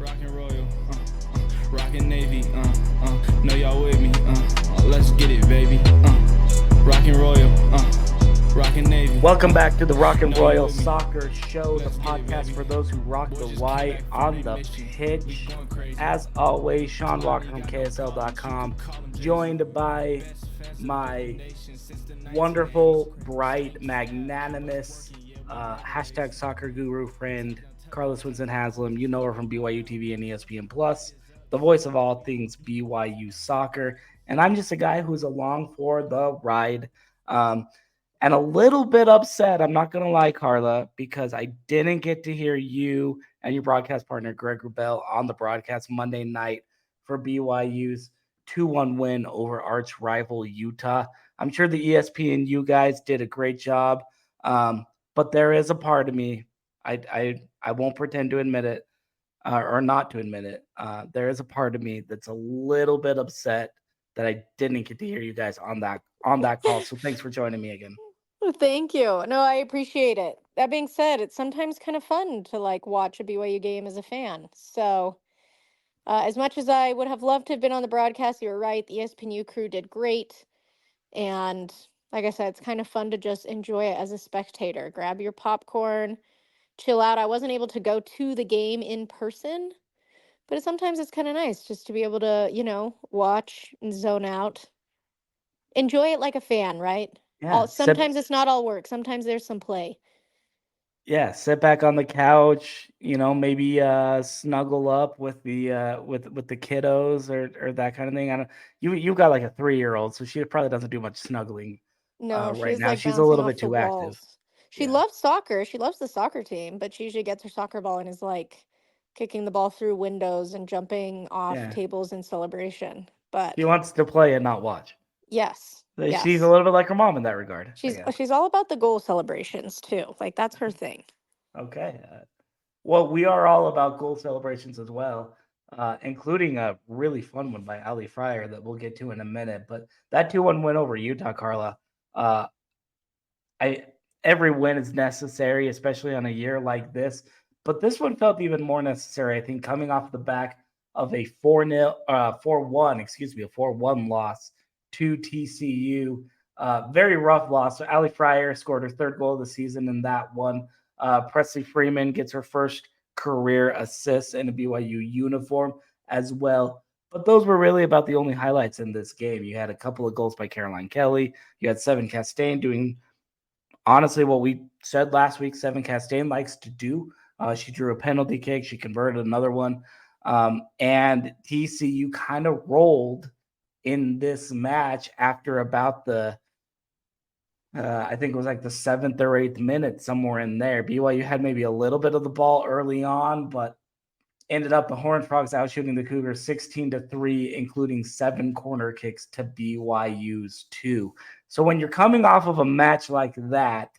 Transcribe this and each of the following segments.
Rockin' Royal, rockin' Navy, know y'all with me, let's get it, baby, Rockin' Royal, rockin' Navy. Welcome back to the Royal Soccer Show, the podcast for those who rock the white on the pitch. As always, Sean Walker from KSL.com, joined by my wonderful, bright, magnanimous, hashtag soccer guru friend, Carla Swensen-Haslem. You know her from BYUtv and ESPN Plus, the voice of all things BYU soccer. And I'm just a guy who's along for the ride. And a little bit upset, I'm not going to lie, Carla, because I didn't get to hear you and your broadcast partner, Greg Rubel, on the broadcast Monday night for BYU's 2-1 win over arch rival Utah. I'm sure the ESPN guys did a great job, but there is a part of me, I won't pretend to admit it, or not to admit it. There is a part of me that's a little bit upset that I didn't get to hear you guys on that call. So thanks for joining me again. Thank you. No, I appreciate it. That being said, it's sometimes kind of fun to watch a BYU game as a fan. So, as much as I would have loved to have been on the broadcast, you were right. The ESPNU crew did great. And like I said, it's kind of fun to just enjoy it as a spectator. Grab your popcorn, chill out. I wasn't able to go to the game in person, but sometimes it's kind of nice just to be able to, watch and zone out. Enjoy it like a fan, right? Yeah. Sometimes it's not all work. Sometimes there's some play. Yeah, sit back on the couch, maybe snuggle up with the with the kiddos or that kind of thing. I don't you got like a 3-year-old, so she probably doesn't do much snuggling. No, Right she's now. She's a bouncing little off bit the too active. walls. She loves soccer. She loves the soccer team, but she usually gets her soccer ball and is kicking the ball through windows and jumping off tables in celebration. But she wants to play and not watch. Yes. She's a little bit like her mom in that regard. She's all about the goal celebrations too. That's her thing. Okay. Well, we are all about goal celebrations as well, including a really fun one by Allie Fryer that we'll get to in a minute. But that 2-1 win over Utah, Carla, every win is necessary, especially on a year like this. But this one felt even more necessary, I think, coming off the back of a 4-1 loss to TCU. Very rough loss. So Allie Fryer scored her third goal of the season in that one. Presley Freeman gets her first career assist in a BYU uniform as well. But those were really about the only highlights in this game. You had a couple of goals by Caroline Kelly. You had Seven Castaigne doing, honestly, what we said last week, Seven Castaigne likes to do. She drew a penalty kick. She converted another one. And TCU kind of rolled in this match after about I think it was like the 7th or 8th minute, somewhere in there. BYU had maybe a little bit of the ball early on, but ended up the Horned Frogs out shooting the Cougars 16-3, including 7 corner kicks to BYU's 2. So when you're coming off of a match like that,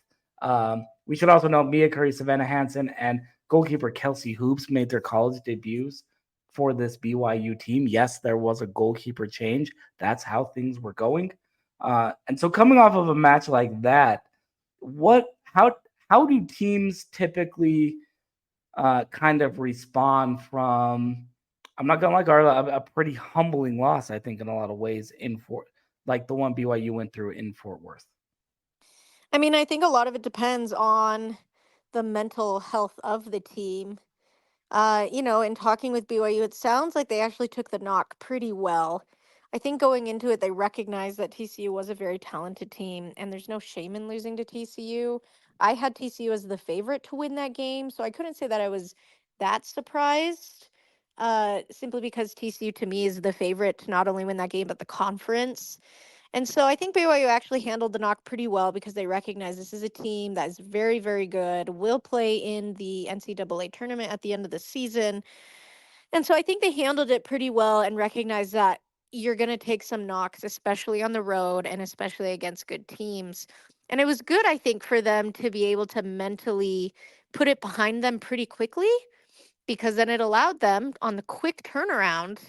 we should also know Mia Curry, Savannah Hansen, and goalkeeper Kelsey Hoops made their college debuts for this BYU team. Yes, there was a goalkeeper change. That's how things were going. And so coming off of a match like that, how do teams typically kind of respond from, I'm not gonna lie, Carla, a pretty humbling loss, I think, in a lot of ways like the one BYU went through in Fort Worth? I mean, I think a lot of it depends on the mental health of the team. In talking with BYU, it sounds like they actually took the knock pretty well. I think going into it, they recognized that TCU was a very talented team, and there's no shame in losing to TCU. I had TCU as the favorite to win that game, so I couldn't say that I was that surprised, simply because TCU to me is the favorite to not only win that game, but the conference. And so I think BYU actually handled the knock pretty well because they recognize this is a team that is very, very good, will play in the NCAA tournament at the end of the season. And so I think they handled it pretty well and recognized that you're going to take some knocks, especially on the road and especially against good teams. And it was good, I think, for them to be able to mentally put it behind them pretty quickly, because then it allowed them on the quick turnaround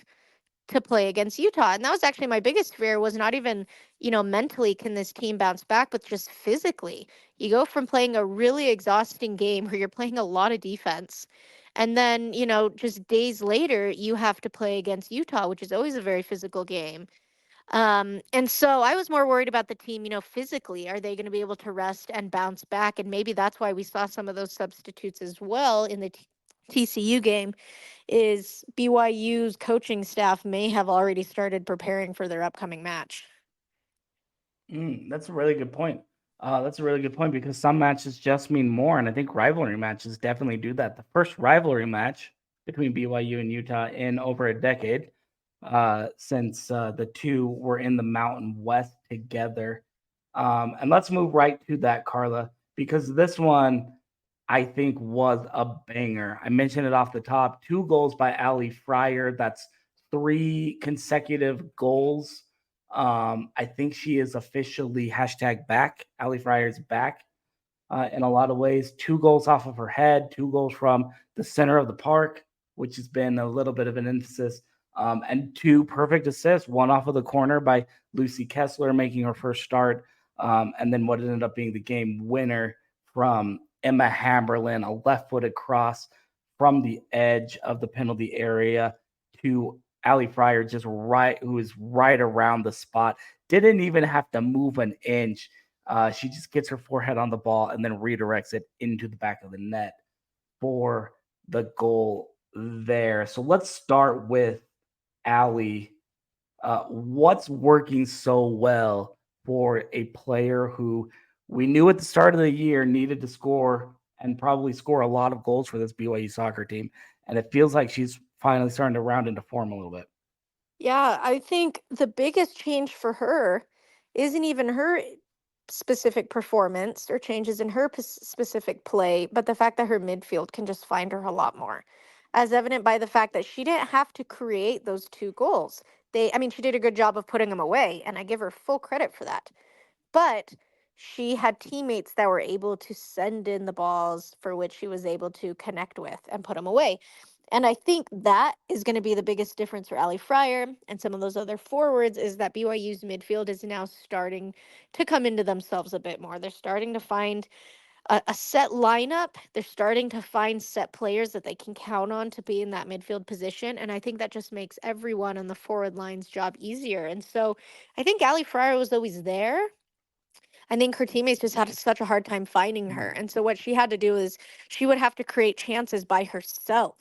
to play against Utah. And that was actually my biggest fear, was not even, mentally can this team bounce back, but just physically. You go from playing a really exhausting game where you're playing a lot of defense, And then, just days later, you have to play against Utah, which is always a very physical game. And so I was more worried about the team, physically. Are they going to be able to rest and bounce back? And maybe that's why we saw some of those substitutes as well in the TCU game, is BYU's coaching staff may have already started preparing for their upcoming match. That's a really good point. That's a really good point because some matches just mean more, and I think rivalry matches definitely do that. The first rivalry match between BYU and Utah in over a decade, since the two were in the Mountain West together. And let's move right to that, Carla, because this one I think was a banger. I mentioned it off the top. 2 goals by Allie Fryer. That's 3 consecutive goals. I think she is officially #back. Allie Fryer's back in a lot of ways. 2 goals off of her head, 2 goals from the center of the park, which has been a little bit of an emphasis, and 2 perfect assists, one off of the corner by Lucy Kessler making her first start, and then what ended up being the game winner from Emma Hamberlin, a left-footed cross from the edge of the penalty area to Allie Fryer, who is right around the spot. Didn't even have to move an inch. She just gets her forehead on the ball and then redirects it into the back of the net for the goal there. So let's start with Allie. What's working so well for a player who we knew at the start of the year needed to score and probably score a lot of goals for this BYU soccer team? And it feels like she's finally starting to round into form a little bit. Yeah, I think the biggest change for her isn't even her specific performance or changes in her specific play, but the fact that her midfield can just find her a lot more. As evident by the fact that she didn't have to create those 2 goals. I mean, she did a good job of putting them away, and I give her full credit for that. But she had teammates that were able to send in the balls for which she was able to connect with and put them away. And I think that is going to be the biggest difference for Allie Fryer and some of those other forwards, is that BYU's midfield is now starting to come into themselves a bit more. They're starting to find a set lineup. They're starting to find set players that they can count on to be in that midfield position. And I think that just makes everyone on the forward line's job easier. And so I think Allie Fryer was always there. I think her teammates just had such a hard time finding her. And so what she had to do is she would have to create chances by herself.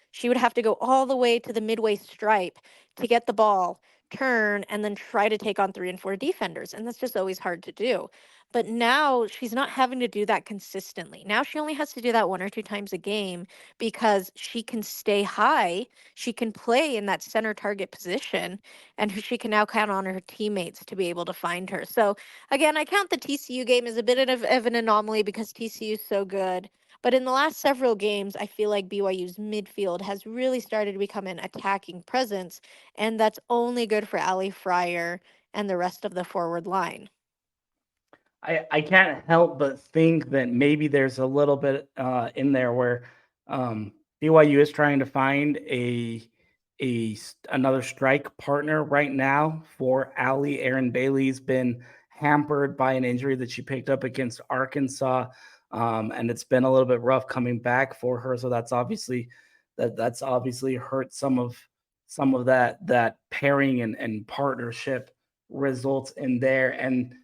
She would have to go all the way to the midway stripe to get the ball, turn, and then try to take on 3 and 4 defenders. And that's just always hard to do. But now she's not having to do that consistently. Now she only has to do that 1 or 2 times a game because she can stay high. She can play in that center target position, and she can now count on her teammates to be able to find her. So again, I count the TCU game as a bit of an anomaly because TCU is so good. But in the last several games, I feel like BYU's midfield has really started to become an attacking presence, and that's only good for Allie Fryer and the rest of the forward line. I can't help but think that maybe there's a little bit in there where BYU is trying to find another strike partner right now for Allie. Aaron Bailey's been hampered by an injury that she picked up against Arkansas, and it's been a little bit rough coming back for her. So that's obviously hurt some of that pairing and partnership results in there. And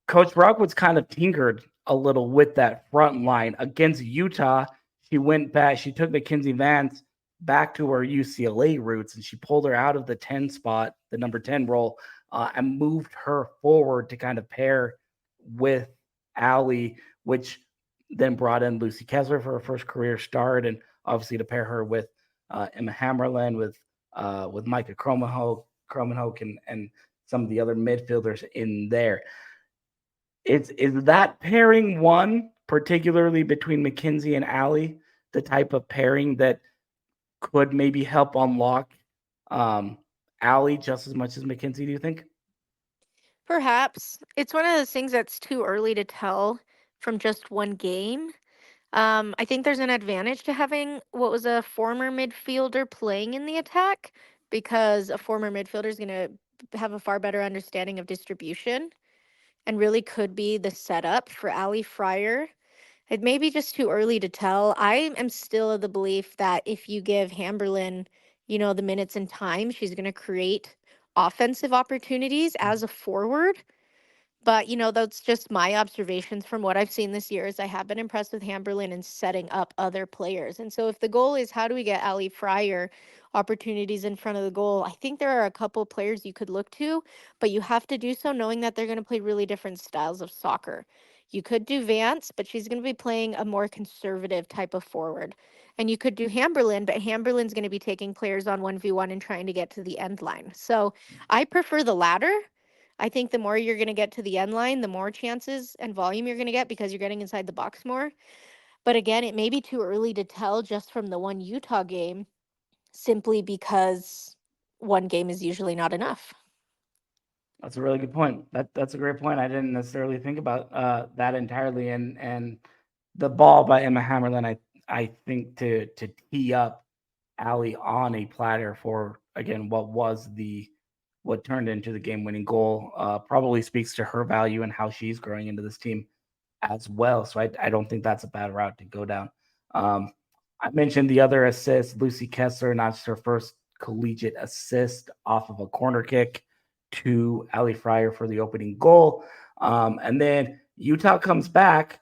Coach Rockwood's kind of tinkered a little with that front line against Utah. She went back. She took Mackenzie Vance back to her UCLA roots, and she pulled her out of the 10 spot, the number 10 role, and moved her forward to kind of pair with Allie, which then brought in Lucy Kessler for her first career start, and obviously to pair her with Emma Hammerlin, with Micah Cromenhoek, and some of the other midfielders in there. Is that pairing one, particularly between McKenzie and Allie, the type of pairing that could maybe help unlock Allie just as much as McKenzie, do you think? Perhaps. It's one of those things that's too early to tell from just one game. I think there's an advantage to having what was a former midfielder playing in the attack, because a former midfielder is going to have a far better understanding of distribution and really could be the setup for Allie Fryer. It may be just too early to tell. I am still of the belief that if you give Hamberlin, the minutes and time, she's going to create offensive opportunities as a forward. But, that's just my observations from what I've seen this year is I have been impressed with Hamberlin in setting up other players. And so if the goal is how do we get Allie Fryer opportunities in front of the goal, I think there are a couple players you could look to, but you have to do so knowing that they're going to play really different styles of soccer. You could do Vance, but she's going to be playing a more conservative type of forward. And you could do Hamberlin, but Hamberlin's going to be taking players on 1v1 and trying to get to the end line. So I prefer the latter. I think the more you're going to get to the end line, the more chances and volume you're going to get because you're getting inside the box more. But again, it may be too early to tell just from the one Utah game, simply because one game is usually not enough. That's a really good point. That's a great point. I didn't necessarily think about that entirely. And the ball by Emma Hammerlin, I think to tee up Allie on a platter for again what turned into the game winning goal probably speaks to her value and how she's growing into this team as well. So I don't think that's a bad route to go down. Um, I mentioned the other assist, Lucy Kessler, not just her first collegiate assist off of a corner kick to Allie Fryer for the opening goal. And then Utah comes back.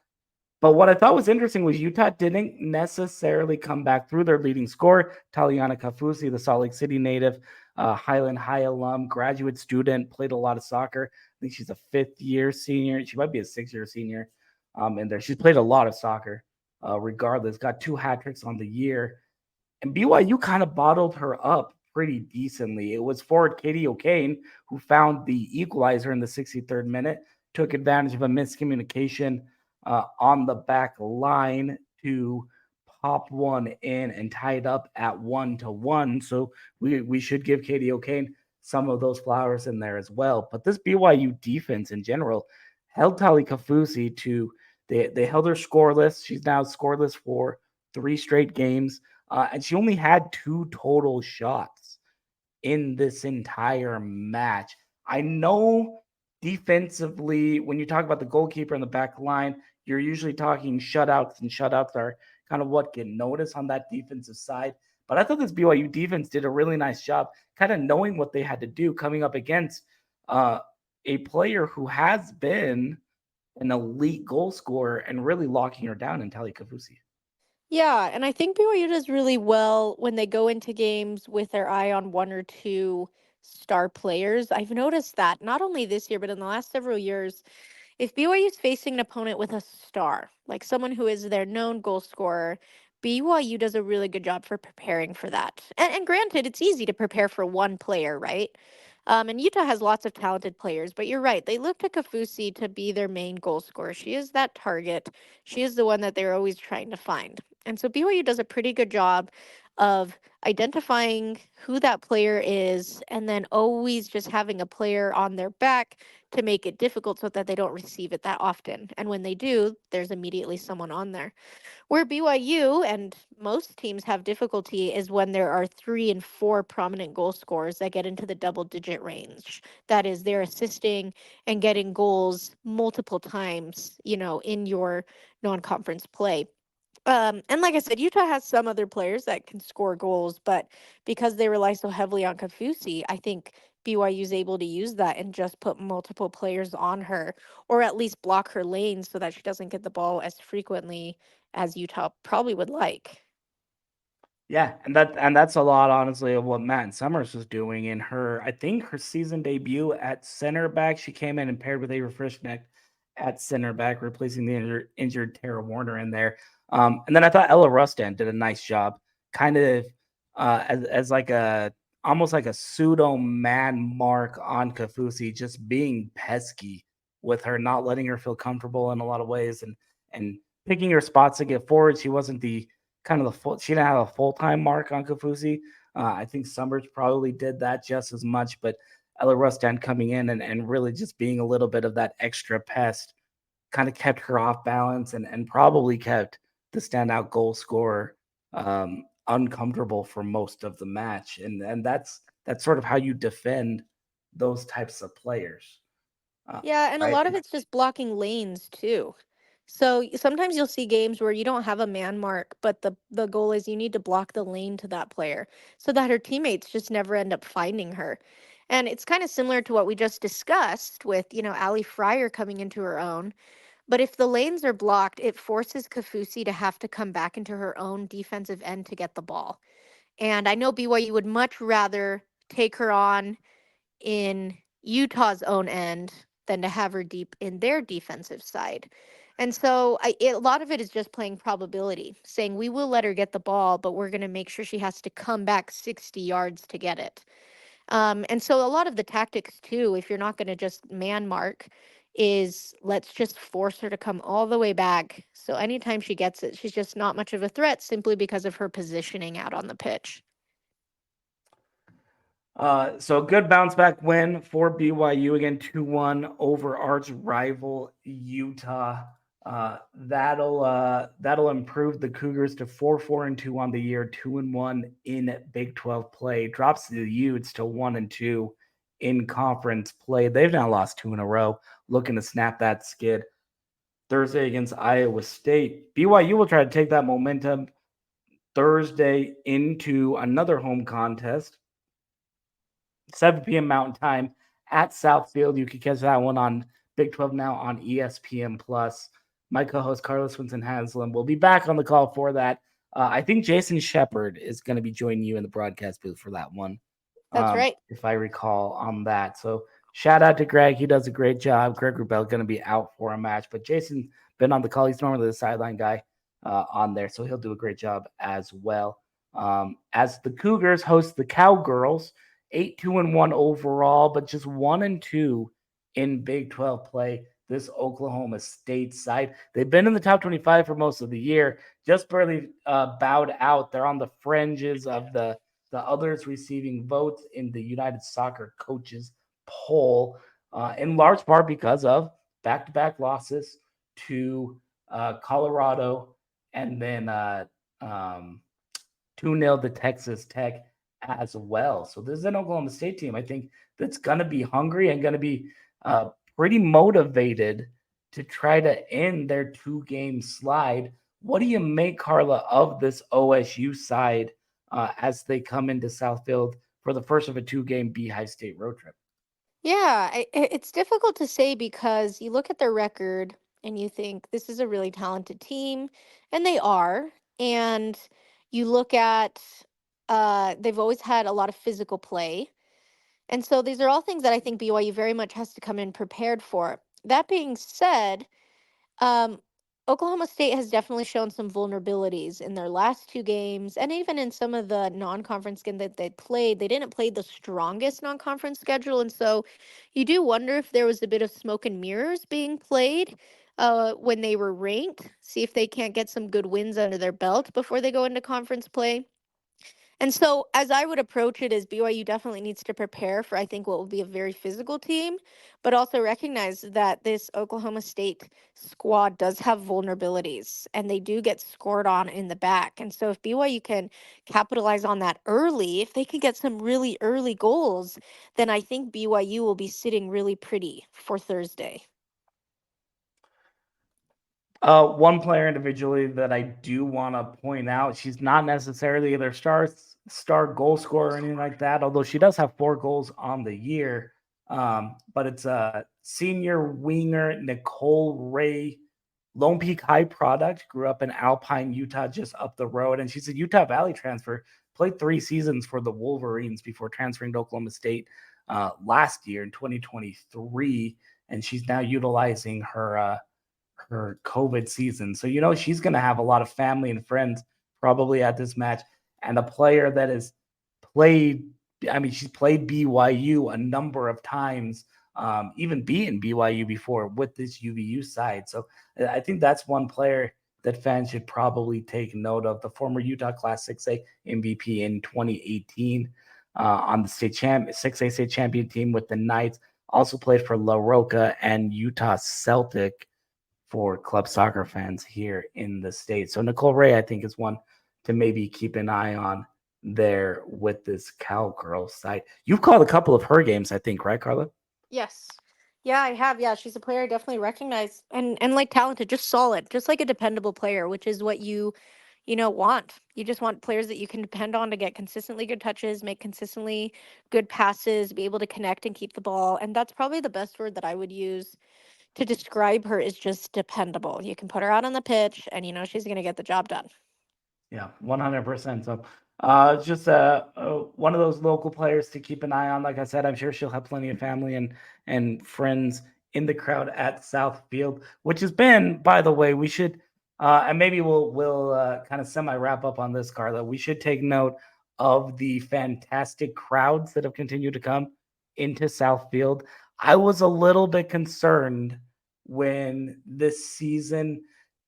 But what I thought was interesting was Utah didn't necessarily come back through their leading scorer, Taliana Kafusi, the Salt Lake City native, Highland High alum, graduate student, played a lot of soccer. I think she's a fifth-year senior. She might be a sixth-year senior in there. She's played a lot of soccer regardless, got 2 hat tricks on the year. And BYU kind of bottled her up pretty decently. It was forward Katie O'Kane who found the equalizer in the 63rd minute, took advantage of a miscommunication on the back line to pop one in and tie it up at 1-1. So we should give Katie O'Kane some of those flowers in there as well. But this BYU defense in general held Tali Kafusi to they held her scoreless. She's now scoreless for 3 straight games. And she only had 2 total shots in this entire match. I know defensively, when you talk about the goalkeeper and the back line, you're usually talking shutouts, and shutouts are kind of what get noticed on that defensive side. But I thought this BYU defense did a really nice job kind of knowing what they had to do coming up against a player who has been an elite goal scorer and really locking her down in Tali Kafusi. Yeah, and I think BYU does really well when they go into games with their eye on one or two star players. I've noticed that not only this year, but in the last several years, if BYU is facing an opponent with a star, like someone who is their known goal scorer, BYU does a really good job for preparing for that. And granted, it's easy to prepare for one player, right? And Utah has lots of talented players, but you're right. They look to Kafusi to be their main goal scorer. She is that target. She is the one that they're always trying to find. And so BYU does a pretty good job of identifying who that player is and then always just having a player on their back to make it difficult so that they don't receive it that often. And when they do, there's immediately someone on there. Where BYU and most teams have difficulty is when there are 3 and 4 prominent goal scorers that get into the double digit range. That is, they're assisting and getting goals multiple times, in your non conference play. And like I said, Utah has some other players that can score goals, but because they rely so heavily on Kafusi, I think BYU is able to use that and just put multiple players on her, or at least block her lane so that she doesn't get the ball as frequently as Utah probably would like. Yeah, and that's a lot, honestly, of what Matt Summers was doing in I think her season debut at center back. She came in and paired with Ava Frischneck at center back, replacing the injured Tara Warner in there. And then I thought Ella Rustan did a nice job, kind of as like almost like a pseudo man mark on Kafusi, just being pesky with her, not letting her feel comfortable in a lot of ways, and picking her spots to get forward. She wasn't the kind of the full. She didn't have a full-time mark on Kafusi. I think Summers probably did that just as much, but Ella Rustan coming in and really just being a little bit of that extra pest kind of kept her off balance and probably kept the standout goal scorer uncomfortable for most of the match. And that's sort of how you defend those types of players. Yeah, and a Right. lot of it's just blocking lanes too. So sometimes you'll see games where you don't have a man mark, but the goal is you need to block the lane to that player so that her teammates just never end up finding her. And it's kind of similar to what we just discussed with, Allie Fryer coming into her own. But if the lanes are blocked, it forces Kafusi to have to come back into her own defensive end to get the ball. And I know BYU would much rather take her on in Utah's own end than to have her deep in their defensive side. And so a lot of it is just playing probability, saying we will let her get the ball, but we're going to make sure she has to come back 60 yards to get it. And so a lot of the tactics, too, if you're not going to just man mark, is let's just force her to come all the way back. So anytime she gets it, she's just not much of a threat simply because of her positioning out on the pitch. So a good bounce back win for BYU again, 2-1 over arch rival Utah. That'll improve the Cougars to 4-4-2 on the year, 2-1 in Big 12 play. Drops the Utes to 1-2 in conference play. They've now lost 2 in a row, looking to snap that skid Thursday against Iowa State. BYU will try to take that momentum Thursday into another home contest. 7 p.m. Mountain Time at Southfield. You can catch that one on Big 12 Now on ESPN+. My co-host, Carla Swensen-Haslem, will be back on the call for that. I think Jason Shepard is going to be joining you in the broadcast booth for that one. That's right. If I recall on that. So shout out to Greg. He does a great job. Greg Rubel going to be out for a match. But Jason been on the call. He's normally the sideline guy on there. So he'll do a great job as well. As the Cougars host the Cowgirls, 8-2-1 overall, but just 1-2 in Big 12 play. This Oklahoma State side, they've been in the top 25 for most of the year, just barely bowed out. They're on the fringes of the others receiving votes in the United Soccer Coaches poll, in large part because of back-to-back losses to Colorado and then 2-0 to Texas Tech as well. So this is an Oklahoma State team, I think, that's going to be hungry and going to be pretty motivated to try to end their 2-game slide. What do you make, Carla, of this OSU side as they come into Southfield for the first of a 2-game Beehive State road trip? Yeah, it's difficult to say because you look at their record and you think this is a really talented team, and they are. And you look at they've always had a lot of physical play. And so these are all things that I think BYU very much has to come in prepared for. That being said, um, Oklahoma State has definitely shown some vulnerabilities in their last 2 games, and even in some of the non-conference games that they played. They didn't play the strongest non-conference schedule, and so you do wonder if there was a bit of smoke and mirrors being played when they were ranked. See if they can't get some good wins under their belt before they go into conference play. And so, as I would approach it, is BYU definitely needs to prepare for, I think, what will be a very physical team, but also recognize that this Oklahoma State squad does have vulnerabilities and they do get scored on in the back. And so, if BYU can capitalize on that early, if they can get some really early goals, then I think BYU will be sitting really pretty for Thursday. One player individually that I do want to point out, she's not necessarily their star goal scorer or anything like that, although she does have 4 goals on the year. But it's a senior winger, Nicole Ray, Lone Peak High product, grew up in Alpine, Utah, just up the road. And she's a Utah Valley transfer, played 3 seasons for the Wolverines before transferring to Oklahoma State last year in 2023. And she's now utilizing her COVID season. So, she's going to have a lot of family and friends probably at this match. And a player that has played, she's played BYU a number of times, even beaten BYU before with this UVU side. So I think that's one player that fans should probably take note of. The former Utah Class 6A MVP in 2018 on the 6A state champion team with the Knights. Also played for La Roca and Utah Celtic for club soccer fans here in the state. So Nicole Ray, I think, is one to maybe keep an eye on there with this Cowgirl side. You've called a couple of her games, I think, right, Carla? Yes. Yeah, I have. Yeah, she's a player I definitely recognize, and like talented, just solid, just like a dependable player, which is what you want. You just want players that you can depend on to get consistently good touches, make consistently good passes, be able to connect and keep the ball. And that's probably the best word that I would use to describe her, is just dependable. You can put her out on the pitch and she's going to get the job done. Yeah, 100%. So, just one of those local players to keep an eye on. Like I said, I'm sure she'll have plenty of family and friends in the crowd at Southfield, which has been, by the way, we should, and maybe we'll kind of semi wrap up on this, Carla. We should take note of the fantastic crowds that have continued to come into Southfield. I was a little bit concerned when this season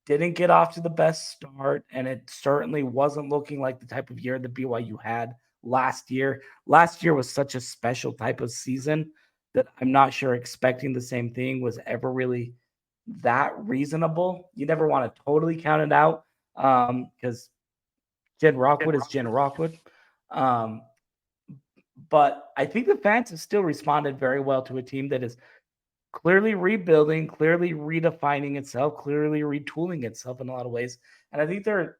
didn't get off to the best start, and it certainly wasn't looking like the type of year that BYU had last year. Last year was such a special type of season that I'm not sure expecting the same thing was ever really that reasonable. You never want to totally count it out because Jen Rockwood is Jen Rockwood. But I think the fans have still responded very well to a team that is clearly rebuilding, clearly redefining itself, clearly retooling itself in a lot of ways. And I think they're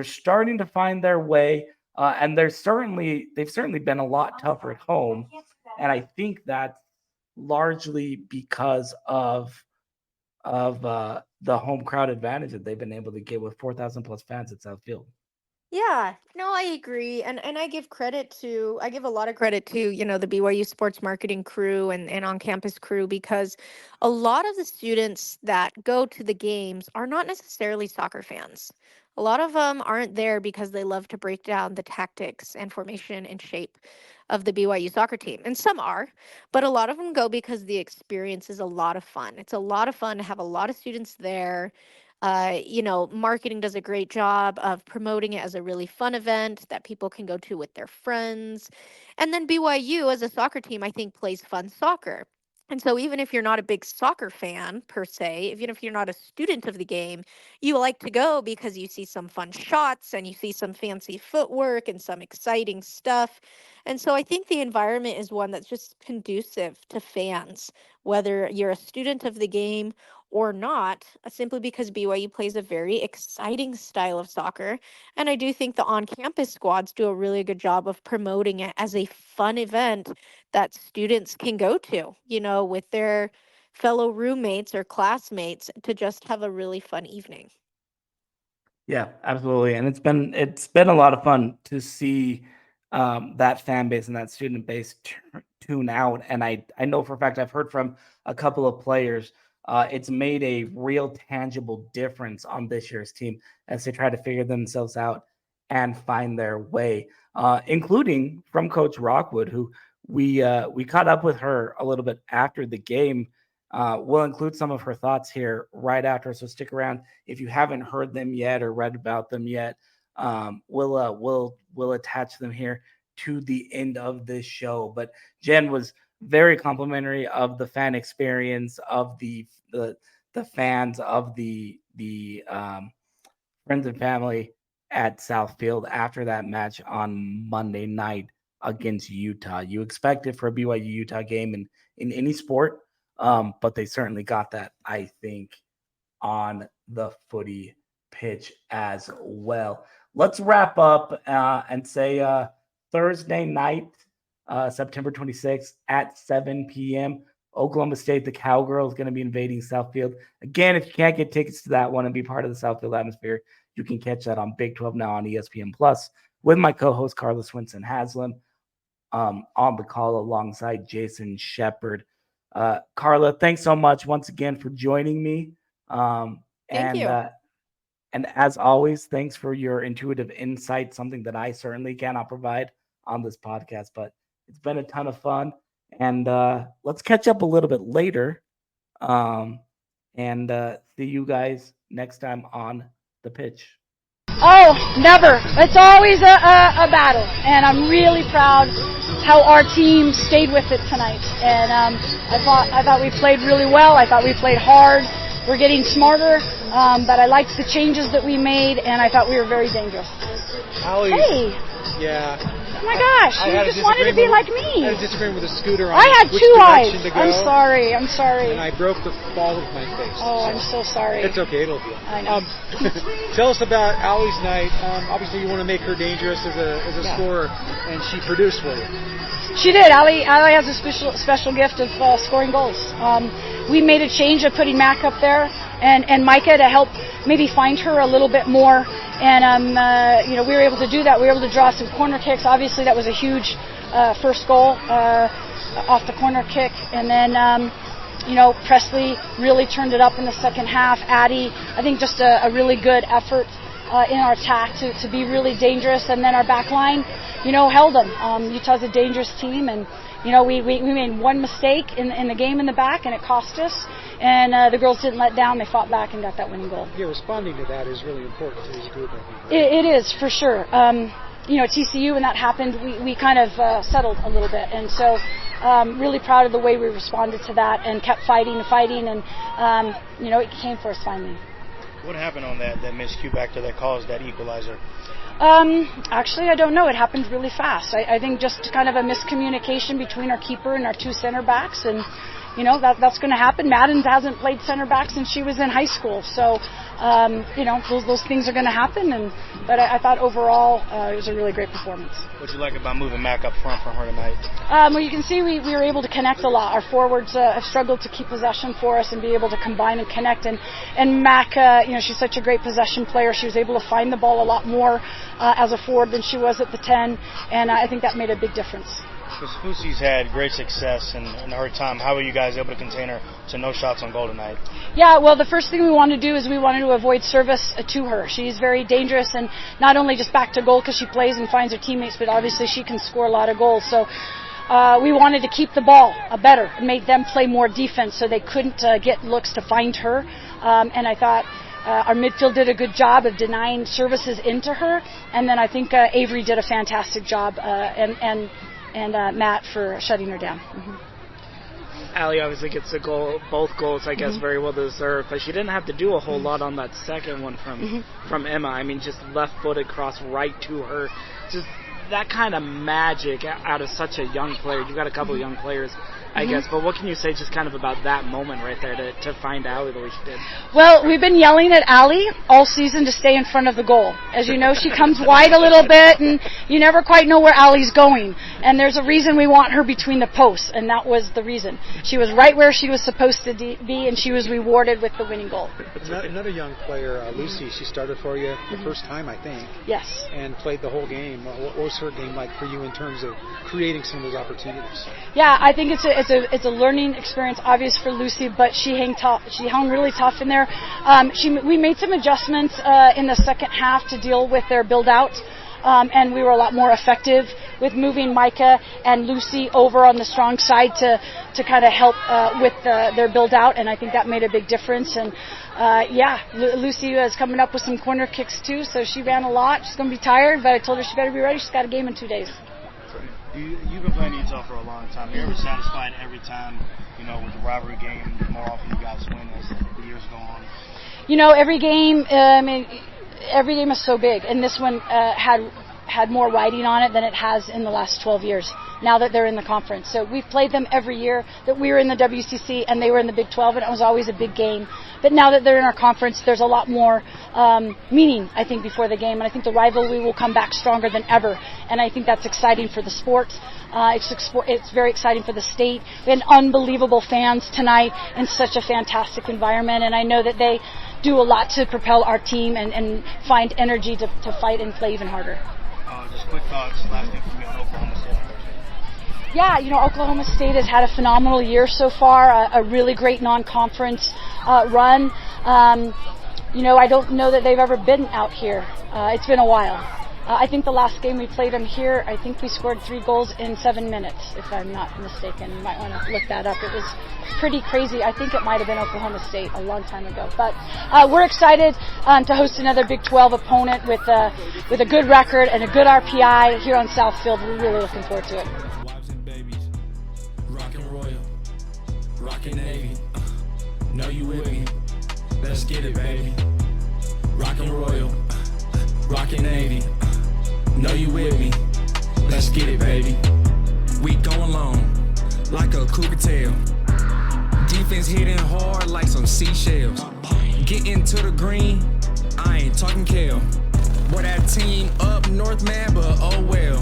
starting to find their way. And they've certainly been a lot tougher at home. And I think that's largely because of the home crowd advantage that they've been able to get with 4,000 plus fans at Southfield. Yeah, no, I agree. And I give a lot of credit to, the BYU sports marketing crew and on-campus crew, because a lot of the students that go to the games are not necessarily soccer fans. A lot of them aren't there because they love to break down the tactics and formation and shape of the BYU soccer team. And some are, but a lot of them go because the experience is a lot of fun. It's a lot of fun to have a lot of students there. Marketing does a great job of promoting it as a really fun event that people can go to with their friends. And then BYU as a soccer team, I think, plays fun soccer. And so even if you're not a big soccer fan per se, even if you're not a student of the game, you like to go because you see some fun shots and you see some fancy footwork and some exciting stuff. And so I think the environment is one that's just conducive to fans, whether you're a student of the game or not, simply because BYU plays a very exciting style of soccer. And I do think the on campus squads do a really good job of promoting it as a fun event that students can go to, with their fellow roommates or classmates, to just have a really fun evening. Yeah, absolutely. And it's been a lot of fun to see that fan base and that student base tune out. And I know for a fact I've heard from a couple of players. It's made a real tangible difference on this year's team as they try to figure themselves out and find their way, including from Coach Rockwood, who we caught up with her a little bit after the game. We'll include some of her thoughts here right after, so stick around if you haven't heard them yet or read about them yet. We'll attach them here to the end of this show. But Jen was very complimentary of the fan experience, of the fans, of the friends and family at Southfield after that match on Monday night against Utah. You expect it for a BYU Utah game in any sport, but they certainly got that, I think, on the footy pitch as well. Let's wrap up and say Thursday night, September 26th at 7 p.m. Oklahoma State, the Cowgirls, going to be invading Southfield. Again, if you can't get tickets to that one and be part of the Southfield atmosphere, you can catch that on Big 12 Now on ESPN Plus with my co-host Carla Swensen-Haslem on the call alongside Jason Shepard. Carla, thanks so much once again for joining me. Thank you. And as always, thanks for your intuitive insight, something that I certainly cannot provide on this podcast, but it's been a ton of fun. And let's catch up a little bit later and see you guys next time on the pitch. Oh, never. It's always a battle, and I'm really proud how our team stayed with it tonight. And I thought we played really well. I thought we played hard. We're getting smarter, but I liked the changes that we made, and I thought we were very dangerous. Allie, hey. Yeah. Oh my gosh, you just wanted to be like me. I had a disagreement with a scooter on I had which 2 eyes. direction to go. I'm sorry. And I broke the ball with my face. Oh, I'm so sorry. It's okay, it'll be. I know. Tell us about Allie's night. Obviously, you want to make her dangerous as a scorer, and she produced for you. She did. Allie has a special gift of scoring goals. We made a change of putting Mac up there and Micah to help maybe find her a little bit more. And, we were able to do that. We were able to draw some corner kicks. Obviously, that was a huge first goal off the corner kick. And then, Presley really turned it up in the second half. Addie, I think just a really good effort in our attack to be really dangerous. And then our back line, held them. Utah's a dangerous team, and we made one mistake in the game in the back, and it cost us. And the girls didn't let down. They fought back and got that winning goal. Yeah, responding to that is really important to this group, I think. It is, for sure. TCU, when that happened, we kind of settled a little bit. And so really proud of the way we responded to that and kept fighting, and, it came for us finally. What happened on that miscue back there that caused that equalizer? Actually, I don't know. It happened really fast. I think just kind of a miscommunication between our keeper and our 2 center backs, and that's going to happen. Madden hasn't played center back since she was in high school, so those things are going to happen. But I thought overall it was a really great performance. What'd you like about moving Mac up front for her tonight? Well, you can see we were able to connect a lot. Our forwards have struggled to keep possession for us and be able to combine and connect. And Mac, she's such a great possession player. She was able to find the ball a lot more as a forward than she was at the 10, and I think that made a big difference. Lucy's had great success in her time. How were you guys able to contain her to no shots on goal tonight? Yeah, well, the first thing we wanted to do is we wanted to avoid service to her. She's very dangerous, and not only just back to goal because she plays and finds her teammates, but obviously she can score a lot of goals. So we wanted to keep the ball better and make them play more defense so they couldn't get looks to find her. And I thought our midfield did a good job of denying services into her. And then I think Avery did a fantastic job and Matt for shutting her down. Mm-hmm. Allie obviously gets a goal, both goals, I guess, very well deserved, but she didn't have to do a whole lot on that second one from Emma. I mean, just left-footed cross right to her. Just that kind of magic out of such a young player. You've got a couple of young players, I guess, but what can you say just kind of about that moment right there to find Allie the way she did? Well, we've been yelling at Allie all season to stay in front of the goal. As you know, she comes wide a little bit, and you never quite know where Allie's going. And there's a reason we want her between the posts, and that was the reason. She was right where she was supposed to be, and she was rewarded with the winning goal. Another young player, Lucy, she started for you the first time, I think. Yes. And played the whole game. What was her game like for you in terms of creating some of those opportunities? Yeah, I think it's a learning experience, obvious for Lucy, but she hung really tough in there. We made some adjustments in the second half to deal with their build out, and we were a lot more effective with moving Micah and Lucy over on the strong side to kind of help with their build out, and I think that made a big difference. And Lucy is coming up with some corner kicks too, so she ran a lot. She's going to be tired, but I told her she better be ready. She's got a game in 2 days. You've been playing Utah for a long time. You're ever satisfied every time, with the rivalry game, the more often you guys win as the years go on? Every game, every game is so big, and this one had more riding on it than it has in the last 12 years, now that they're in the conference. So we've played them every year that we were in the WCC and they were in the Big 12, and it was always a big game. But now that they're in our conference, there's a lot more meaning, I think, before the game. And I think the rivalry will come back stronger than ever. And I think that's exciting for the sport. It's very exciting for the state. We had unbelievable fans tonight in such a fantastic environment. And I know that they do a lot to propel our team and find energy to fight and play even harder. Just quick thoughts, last thing from me on Oklahoma State. Yeah, Oklahoma State has had a phenomenal year so far, a really great non-conference run. I don't know that they've ever been out here. It's been a while. I think the last game we played them here, I think we scored 3 goals in 7 minutes, if I'm not mistaken. You might want to look that up. It was pretty crazy. I think it might have been Oklahoma State a long time ago. But we're excited to host another Big 12 opponent with a good record and a good RPI here on Southfield. We're really looking forward to it. Wives and babies, rockin' Royal, rockin' Navy. Know you with me? Let's get it, baby. Rockin' Royal, rockin' Navy. Know you with me? Let's let's get it, baby. We going long, like a cougar tail. Defense hitting hard like some seashells. Getting to the green, I ain't talking kale. Boy, that team up north, man, but oh well.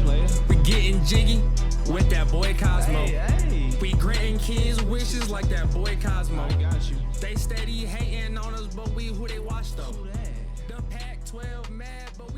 Player. We getting jiggy with that boy Cosmo. Hey. We granting kids' wishes like that boy Cosmo. I got you. They steady hating on us, but we who they watch though. The Pac-12 mad, but we